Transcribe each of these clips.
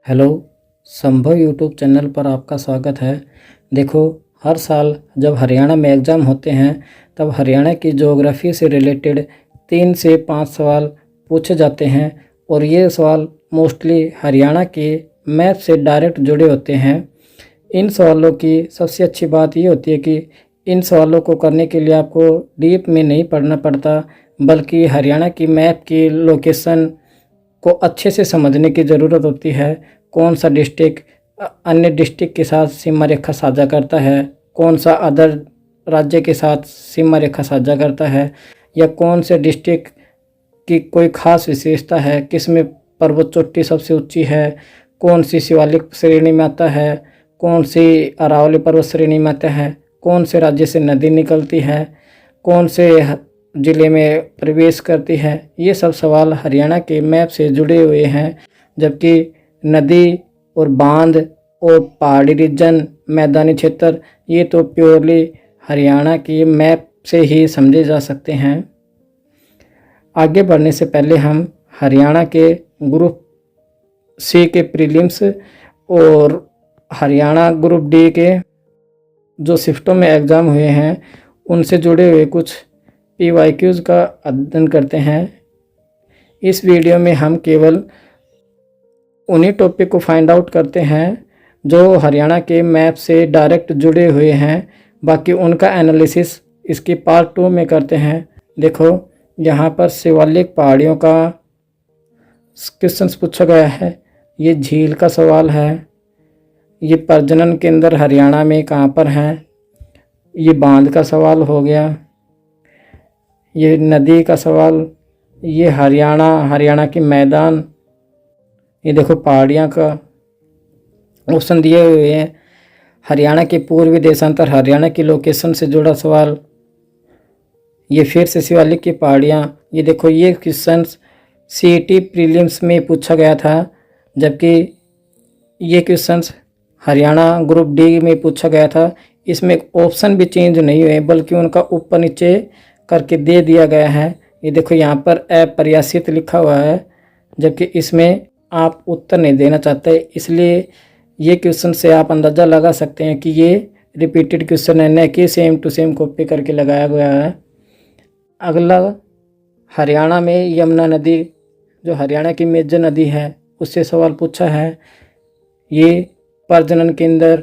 Hello, संभव YouTube channel पर आपका स्वागत है। देखो, हर साल जब हरियाणा में एग्ज़ाम होते हैं तब हरियाणा की ज्योग्राफी से रिलेटेड 3 से 5 सवाल पूछे जाते हैं और ये सवाल मोस्टली हरियाणा के मैप से डायरेक्ट जुड़े होते हैं। इन सवालों की सबसे अच्छी बात ये होती है कि इन सवालों को करने के लिए आपको डीप में नहीं पढ़ना पड़ता, बल्कि हरियाणा की मैप की लोकेशन को अच्छे से समझने की ज़रूरत होती है। कौन सा डिस्ट्रिक्ट अन्य डिस्ट्रिक्ट के साथ सीमा रेखा साझा करता है, कौन सा अदर राज्य के साथ सीमा रेखा साझा करता है, या कौन से डिस्ट्रिक्ट की कोई ख़ास विशेषता है, किस में पर्वत चोटी सबसे ऊंची है, कौन सी शिवालिक श्रेणी में आता है, कौन सी अरावली पर्वत श्रेणी में आता है, कौन से राज्य से नदी निकलती है, कौन से ज़िले में प्रवेश करती है। ये सब सवाल हरियाणा के मैप से जुड़े हुए हैं, जबकि नदी और बांध और पहाड़ी रीजन, मैदानी क्षेत्र, ये तो प्योरली हरियाणा की मैप से ही समझे जा सकते हैं। आगे बढ़ने से पहले हम हरियाणा के ग्रुप सी के प्रीलिम्स और हरियाणा ग्रुप डी के जो शिफ्टों में एग्ज़ाम हुए हैं उनसे जुड़े हुए कुछ PYQs का अध्ययन करते हैं। इस वीडियो में हम केवल उन्हीं टॉपिक को फाइंड आउट करते हैं जो हरियाणा के मैप से डायरेक्ट जुड़े हुए हैं, बाकी उनका एनालिसिस इसकी पार्ट 2 में करते हैं। देखो, यहाँ पर शिवालिक पहाड़ियों का क्वेश्चन पूछा गया है। ये झील का सवाल है। ये प्रजनन केंद्र हरियाणा में कहाँ पर है। ये बांध का सवाल हो गया। ये नदी का सवाल। ये हरियाणा की मैदान। ये देखो पहाड़ियाँ का ऑप्शन दिए हुए हैं। हरियाणा के पूर्वी देशांतर, हरियाणा की लोकेशन से जुड़ा सवाल। ये फिर से शिवालिक की पहाड़ियाँ। ये देखो, ये क्वेश्चन CET प्रीलिम्स में पूछा गया था, जबकि ये क्वेश्चन हरियाणा ग्रुप डी में पूछा गया था। इसमें ऑप्शन भी चेंज नहीं हुए, बल्कि उनका ऊपर नीचे करके दे दिया गया है। ये देखो, यहाँ पर अप्रत्याशित लिखा हुआ है, जबकि इसमें आप उत्तर नहीं देना चाहते, इसलिए ये क्वेश्चन से आप अंदाज़ा लगा सकते हैं कि ये रिपीटेड क्वेश्चन है, न कि सेम टू सेम कॉपी करके लगाया गया है। अगला, हरियाणा में यमुना नदी, जो हरियाणा की मेजर नदी है, उससे सवाल पूछा है। ये प्रजनन केंद्र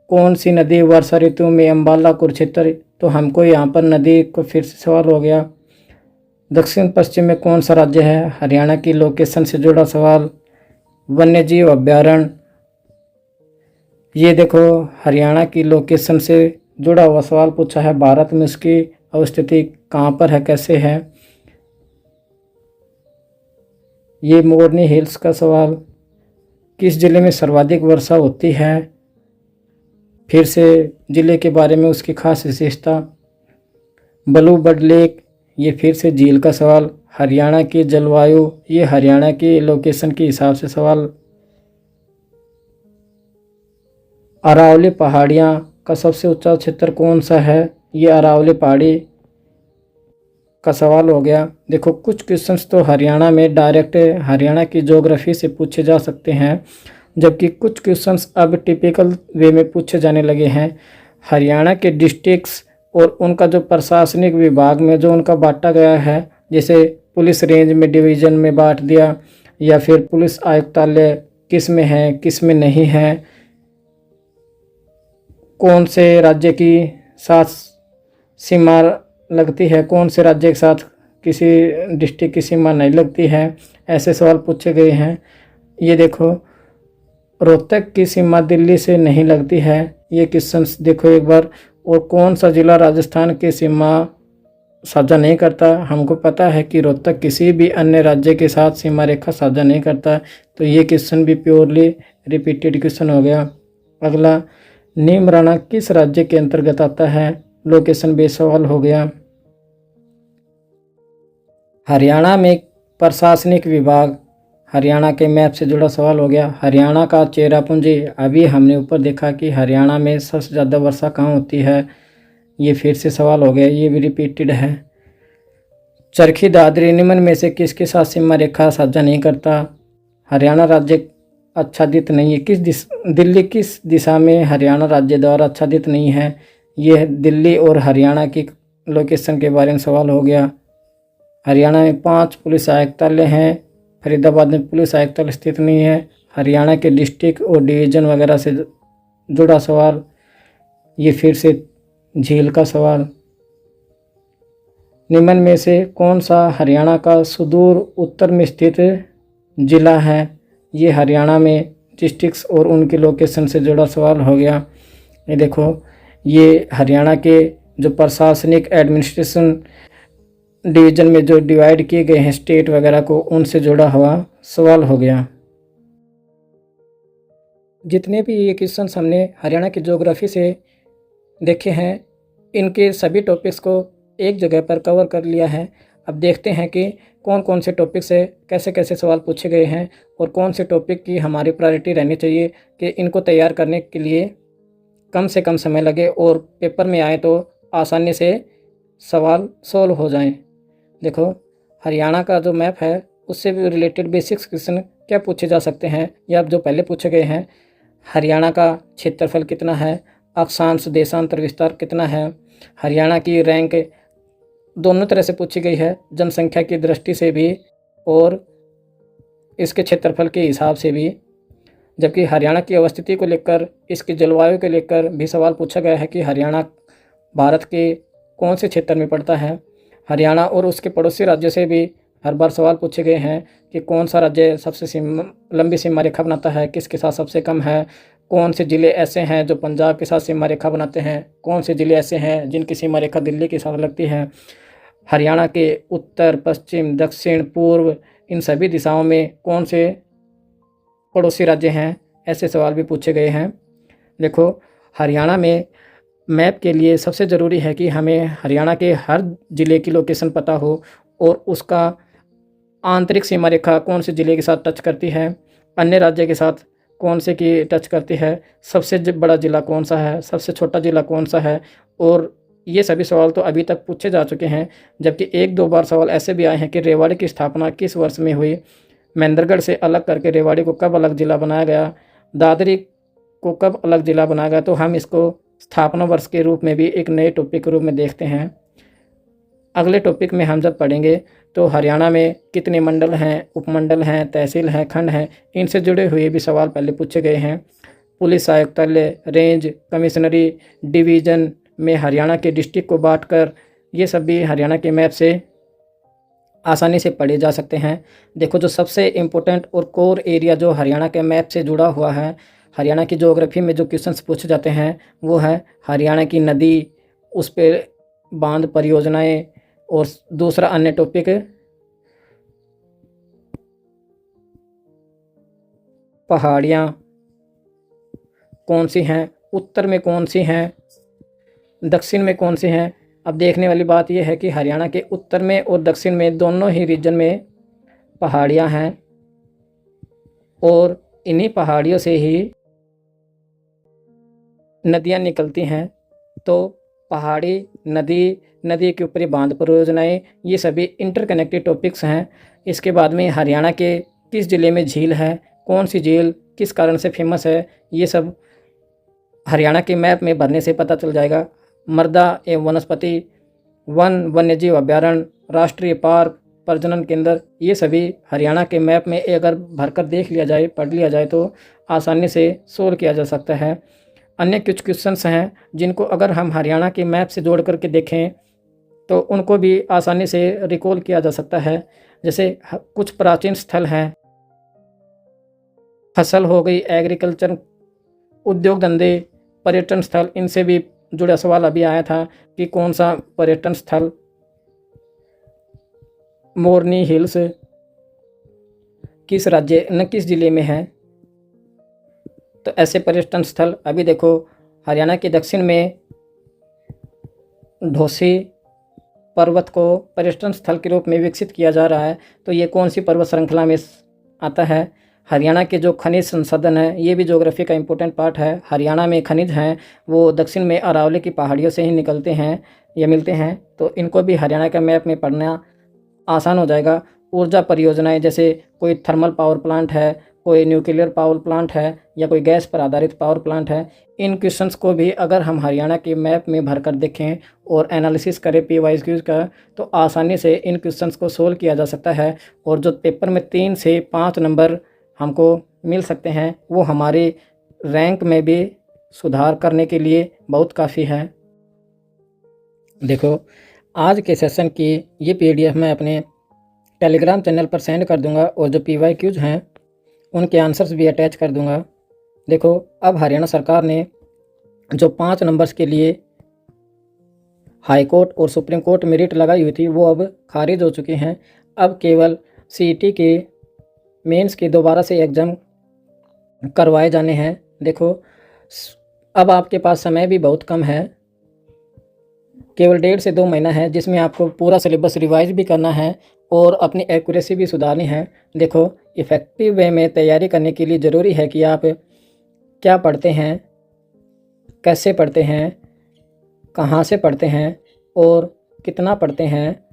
कौन सी नदी वर्षा ऋतु में अम्बाला कुरुक्षेत्र, तो हमको यहाँ पर नदी को फिर से सवाल हो गया। दक्षिण पश्चिम में कौन सा राज्य है, हरियाणा की लोकेशन से जुड़ा सवाल। वन्यजीव अभ्यारण्य, ये देखो हरियाणा की लोकेशन से जुड़ा हुआ सवाल पूछा है। भारत में उसकी अवस्थिति कहाँ पर है, कैसे है। ये मोरनी हिल्स का सवाल। किस जिले में सर्वाधिक वर्षा होती है, फिर से ज़िले के बारे में उसकी खास विशेषता। ब्लू बर्ड लेक, ये फिर से झील का सवाल। हरियाणा की जलवायु, ये हरियाणा की लोकेशन के हिसाब से सवाल। अरावली पहाड़ियाँ का सबसे ऊंचा क्षेत्र कौन सा है, ये अरावली पहाड़ी का सवाल हो गया। देखो, कुछ क्वेश्चंस तो हरियाणा में डायरेक्ट हरियाणा की ज्योग्राफी से पूछे जा सकते हैं, जबकि कुछ क्वेश्चंस अब टिपिकल वे में पूछे जाने लगे हैं। हरियाणा के डिस्ट्रिक्ट्स और उनका जो प्रशासनिक विभाग में जो उनका बांटा गया है, जैसे पुलिस रेंज में डिवीज़न में बांट दिया, या फिर पुलिस आयुक्तालय किस में है, किस में नहीं है, कौन से राज्य की साथ सीमा लगती है, कौन से राज्य के साथ किसी डिस्ट्रिक्ट की सीमा नहीं लगती है, ऐसे सवाल पूछे गए हैं। ये देखो, रोहतक की सीमा दिल्ली से नहीं लगती है, ये क्वेश्चंस देखो एक बार। और कौन सा ज़िला राजस्थान की सीमा साझा नहीं करता, हमको पता है कि रोहतक किसी भी अन्य राज्य के साथ सीमा रेखा साझा नहीं करता, तो ये क्वेश्चन भी प्योरली रिपीटेड क्वेश्चन हो गया। अगला, नीमराणा किस राज्य के अंतर्गत आता है, लोकेशन बेस्ड सवाल हो गया। हरियाणा में प्रशासनिक विभाग, हरियाणा के मैप से जुड़ा सवाल हो गया। हरियाणा का चेरापूंजी, अभी हमने ऊपर देखा कि हरियाणा में सबसे ज़्यादा वर्षा कहाँ होती है, ये फिर से सवाल हो गया, ये भी रिपीटेड है। चरखी दादरी निम्न में से किसके साथ सीमा रेखा साझा नहीं करता, हरियाणा राज्य आच्छादित नहीं है? दिल्ली किस दिशा में हरियाणा राज्य द्वारा आच्छादित नहीं है? यह दिल्ली और हरियाणा की लोकेशन के बारे में सवाल हो गया। हरियाणा में 5 पुलिस आयुक्तालय हैं, फरीदाबाद में पुलिस आयुक्तालय स्थित नहीं है। हरियाणा के डिस्ट्रिक्ट और डिवीज़न वगैरह से जुड़ा सवाल, ये फिर से झील का सवाल। निम्न में से कौन सा हरियाणा का सुदूर उत्तर में स्थित जिला है? ये हरियाणा में डिस्ट्रिक्ट्स और उनके लोकेशन से जुड़ा सवाल हो गया। ये देखो, ये हरियाणा के जो प्रशासनिक एडमिनिस्ट्रेशन डिवीज़न में जो डिवाइड किए गए हैं स्टेट वगैरह को, उनसे जुड़ा हुआ सवाल हो गया। जितने भी ये क्वेश्चन हमने हरियाणा की ज्योग्राफी से देखे हैं, इनके सभी टॉपिक्स को एक जगह पर कवर कर लिया है। अब देखते हैं कि कौन कौन से टॉपिक से कैसे कैसे सवाल पूछे गए हैं और कौन से टॉपिक की हमारी प्रायोरिटी रहनी चाहिए कि इनको तैयार करने के लिए कम से कम समय लगे और पेपर में आए तो आसानी से सवाल सॉल्व हो जाएं। देखो, हरियाणा का जो मैप है उससे भी रिलेटेड बेसिक्स क्वेश्चन क्या पूछे जा सकते हैं, या जो पहले पूछे गए हैं। हरियाणा का क्षेत्रफल कितना है, अक्षांश देशांतर विस्तार कितना है, हरियाणा की रैंक दोनों तरह से पूछी गई है, जनसंख्या की दृष्टि से भी और इसके क्षेत्रफल के हिसाब से भी। जबकि हरियाणा की अवस्थिति को लेकर, इसकी जलवायु को लेकर भी सवाल पूछा गया है कि हरियाणा भारत के कौन से क्षेत्र में पड़ता है। हरियाणा और उसके पड़ोसी राज्यों से भी हर बार सवाल पूछे गए हैं कि कौन सा राज्य सबसे लंबी सीमा रेखा बनाता है, किसके साथ सबसे कम है, कौन से ज़िले ऐसे हैं जो पंजाब के साथ सीमा रेखा बनाते हैं, कौन से ज़िले ऐसे हैं जिनकी सीमा रेखा दिल्ली के साथ लगती है। हरियाणा के उत्तर, पश्चिम, दक्षिण, पूर्व, इन सभी दिशाओं में कौन से पड़ोसी राज्य हैं, ऐसे सवाल भी पूछे गए हैं। देखो, हरियाणा में मैप के लिए सबसे ज़रूरी है कि हमें हरियाणा के हर ज़िले की लोकेशन पता हो और उसका आंतरिक सीमा रेखा कौन से ज़िले के साथ टच करती है, अन्य राज्य के साथ कौन से की टच करती है, सबसे बड़ा ज़िला कौन सा है, सबसे छोटा ज़िला कौन सा है। और ये सभी सवाल तो अभी तक पूछे जा चुके हैं। जबकि 1-2 बार सवाल ऐसे भी आए हैं कि रेवाड़ी की स्थापना किस वर्ष में हुई, महेंद्रगढ़ से अलग करके रेवाड़ी को कब अलग ज़िला बनाया गया, दादरी को कब अलग ज़िला बनाया गया। तो हम इसको स्थापना वर्ष के रूप में भी एक नए टॉपिक के रूप में देखते हैं। अगले टॉपिक में हम जब पढ़ेंगे तो हरियाणा में कितने मंडल हैं, उपमंडल हैं, तहसील हैं, खंड हैं, इनसे जुड़े हुए भी सवाल पहले पूछे गए हैं। पुलिस आयुक्तालय, रेंज, कमिश्नरी, डिवीज़न में हरियाणा के डिस्ट्रिक्ट को बांटकर, ये सब भी हरियाणा के मैप से आसानी से पढ़े जा सकते हैं। देखो, जो सबसे इम्पोर्टेंट और कोर एरिया जो हरियाणा के मैप से जुड़ा हुआ है, हरियाणा की ज्योग्राफी में जो क्वेश्चंस पूछे जाते हैं, वो है हरियाणा की नदी, उस पर बांध परियोजनाएं, और दूसरा अन्य टॉपिक पहाड़ियाँ कौन सी हैं, उत्तर में कौन सी हैं, दक्षिण में कौन सी हैं। अब देखने वाली बात यह है कि हरियाणा के उत्तर में और दक्षिण में दोनों ही रीजन में पहाड़ियाँ हैं और इन्हीं पहाड़ियों से ही नदियाँ निकलती हैं। तो पहाड़ी, नदी के ऊपर बांध परियोजनाएं, ये सभी इंटरकनेक्टेड टॉपिक्स हैं। इसके बाद में हरियाणा के किस ज़िले में झील है, कौन सी झील किस कारण से फेमस है, ये सब हरियाणा के मैप में भरने से पता चल जाएगा। मृदा एवं वनस्पति, वन, वन्यजीव अभ्यारण्य, राष्ट्रीय पार्क, प्रजनन केंद्र, ये सभी हरियाणा के मैप में अगर भरकर देख लिया जाए, पढ़ लिया जाए तो आसानी से सोल्व किया जा सकता है। अन्य कुछ क्वेश्चंस हैं जिनको अगर हम हरियाणा के मैप से जोड़ करके देखें तो उनको भी आसानी से रिकॉल किया जा सकता है। जैसे कुछ प्राचीन स्थल हैं, फसल हो गई, एग्रीकल्चर, उद्योग धंधे, पर्यटन स्थल, इनसे भी जुड़ा सवाल अभी आया था कि कौन सा पर्यटन स्थल मोरनी हिल्स किस राज्य न किस ज़िले में है। तो ऐसे पर्यटन स्थल अभी देखो, हरियाणा के दक्षिण में ढोसी पर्वत को पर्यटन स्थल के रूप में विकसित किया जा रहा है। तो ये कौन सी पर्वत श्रृंखला में आता है। हरियाणा के जो खनिज संसाधन है, ये भी ज्योग्राफी का इम्पोर्टेंट पार्ट है। हरियाणा में खनिज हैं वो दक्षिण में अरावली की पहाड़ियों से ही निकलते हैं या मिलते हैं। तो इनको भी हरियाणा के मैप में पढ़ना आसान हो जाएगा। ऊर्जा परियोजनाएं, जैसे कोई थर्मल पावर प्लांट है, कोई न्यूक्लियर पावर प्लांट है या कोई गैस पर आधारित पावर प्लांट है, इन क्वेश्चंस को भी अगर हम हरियाणा के मैप में भरकर देखें और एनालिसिस करें PYQs का, तो आसानी से इन क्वेश्चंस को सोल्व किया जा सकता है। और जो पेपर में 3 से 5 नंबर हमको मिल सकते हैं, वो हमारे रैंक में भी सुधार करने के लिए बहुत काफ़ी है। देखो, आज के सेशन की ये PDF मैं अपने टेलीग्राम चैनल पर सेंड कर दूंगा और जो PYQs हैं उनके आंसर्स भी अटैच कर दूंगा। देखो, अब हरियाणा सरकार ने जो 5 नंबर्स के लिए हाई कोर्ट और सुप्रीम कोर्ट में रिट लगाई हुई थी, वो अब खारिज हो चुकी हैं। अब केवल CET के मेंस के दोबारा से एग्ज़ाम करवाए जाने हैं। देखो, अब आपके पास समय भी बहुत कम है, केवल 1.5 से 2 महीना है, जिसमें आपको पूरा सिलेबस रिवाइज भी करना है और अपनी एक्यूरेसी भी सुधारनी है। देखो, इफ़ेक्टिव वे में तैयारी करने के लिए ज़रूरी है कि आप क्या पढ़ते हैं, कैसे पढ़ते हैं, कहाँ से पढ़ते हैं और कितना पढ़ते हैं।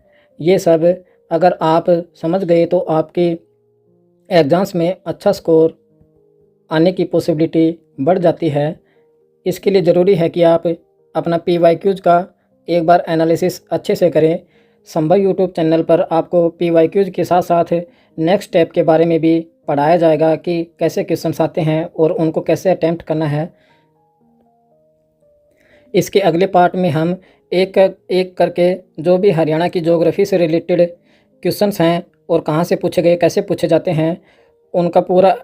ये सब अगर आप समझ गए तो आपके एग्ज़ाम्स में अच्छा स्कोर आने की पॉसिबिलिटी बढ़ जाती है। इसके लिए ज़रूरी है कि आप अपना PYQs का एक बार एनालिसिस अच्छे से करें। संभव यूट्यूब चैनल पर आपको PYQs के साथ साथ नेक्स्ट स्टेप के बारे में भी पढ़ाया जाएगा कि कैसे क्वेश्चंस आते हैं और उनको कैसे अटेम्प्ट करना है। इसके अगले पार्ट में हम एक एक करके जो भी हरियाणा की ज्योग्राफी से रिलेटेड क्वेश्चंस हैं और कहाँ से पूछे गए, कैसे पूछे जाते हैं, उनका पूरा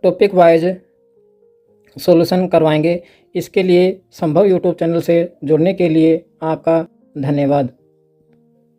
टॉपिक वाइज सॉल्यूशन करवाएंगे। इसके लिए संभव यूट्यूब चैनल से जुड़ने के लिए आपका धन्यवाद।